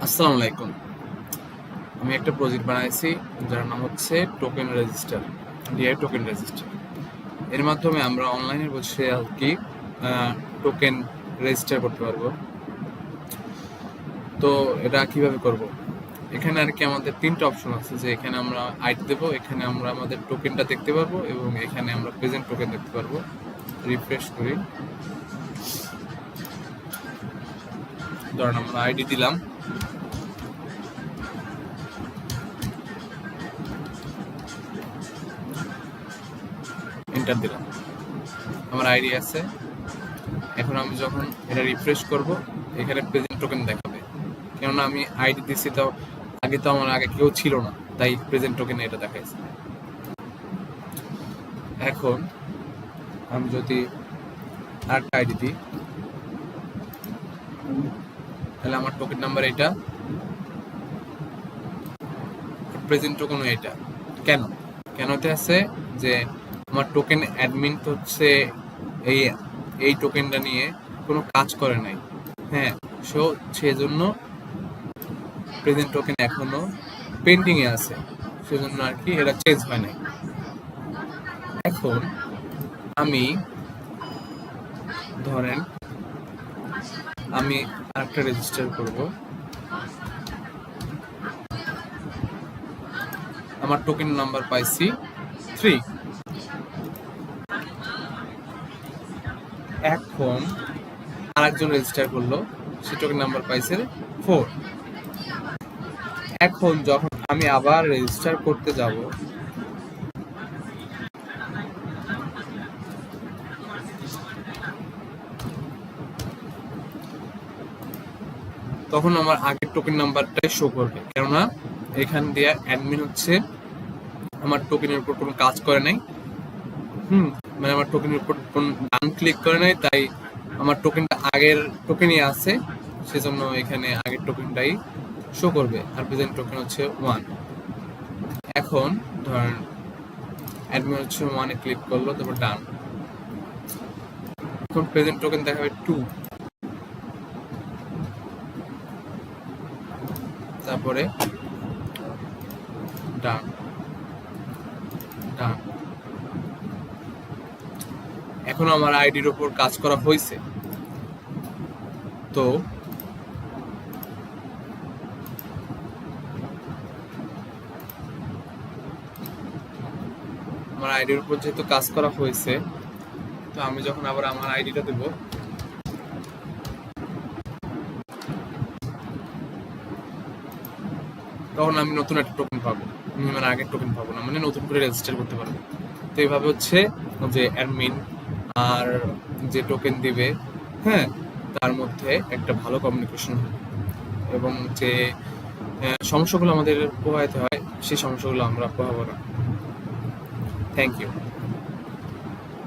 আসসালামু আলাইকুম। আমি একটা প্রজেক্ট বানাইছি যার নাম হচ্ছে token register, DI token register. এর মাধ্যমে আমরা অনলাইনে বসে আর কি টোকেন রেজিস্টার করতে পারবো। তো এটা কিভাবে করব? এখানে আর কি আমাদের তিনটা অপশন আছে, যে এখানে আমরা আইডি দেবো, এখানে আমরা আমাদের টোকেনটা দেখতে পারবো এবং এখানে আমরা প্রেজেন্ট টোকেন দেখতে পারবো। রিফ্রেশ করি, ধরেন আমরা আইডি দিলাম, এন্টার দিলাম, আমার আইডি আছে। এখন আমি যখন এটা রিফ্রেশ করব, এখানে প্রেজেন্ট টোকেন দেখাবে, কেননা আমি আইডি দিচ্ছি, তো আগে তো আমার আগে কেউ ছিল না, তাই প্রেজেন্ট টোকেনে এটা দেখাইছে। এখন আমি যদি আরেকটা আইডি দিই, তাহলে আমার টোকেন নাম্বার এটা, প্রেজেন্ট টোকেনও এটা। কেন কেনতে আছে যে আমার টোকেন অ্যাডমিন তো হচ্ছে এই এই টোকেনটা নিয়ে কোনো কাজ করে নাই। হ্যাঁ, সেজন্য প্রেজেন্ট টোকেন এখনো পেন্ডিং এ আছে, সেজন্য আর কি এটা চেঞ্জ হয় নাই। এখন আমি ধরেন আমি আরেকটা রেজিস্টার করব, আমার টোকেন নাম্বার পাইছি 3। এখন আরেকজন রেজিস্টার করলো, সে টোকেন নাম্বার পাইছে 4। এখন যখন আমি আবার রেজিস্টার করতে যাব, তখন আমার আগের টোকেন নাম্বারটাই শো করবে, কেননা এখান দিয়ে অ্যাডমিন হচ্ছে আমার টোকেনের উপর কোনো কাজ করে নাই। মানে আমার টোকেনের উপর কোনো ডান ক্লিক করে নাই, তাই আমার টোকেনটা আগের টোকেনই আছে, সেজন্য এখানে আগের টোকেনটাই শো করবে, আর প্রেজেন্ট টোকেন হচ্ছে 1। এখন ধরেন অ্যাডমিন হচ্ছে 1-এ ক্লিক করলো, তারপর ডান। এখন প্রেজেন্ট টোকেন দেখাবে 2, তারপরে ডান ডান। এখন আমার আইডির উপর কাজ করা হয়েছে, তো আমার আইডির উপর যেহেতু কাজ করা হয়েছে, তো আমি যখন আবার আমার আইডিটা দেব, তখন আমি নতুন একটা টোকেন পাবো, আমি আমার আগের টোকেন পাবো না, মানে নতুন করে রেজিস্টার করতে পারবো। তো এইভাবে হচ্ছে যে অ্যাডমিন আর যে টোকেন দিবে, হ্যাঁ, তার মধ্যে একটা ভালো কমিউনিকেশন হবে, এবং যে সমস্যাগুলো আমাদের পোহাইতে হয়, সেই সমস্যাগুলো আমরা পোহাবো না। Thank you.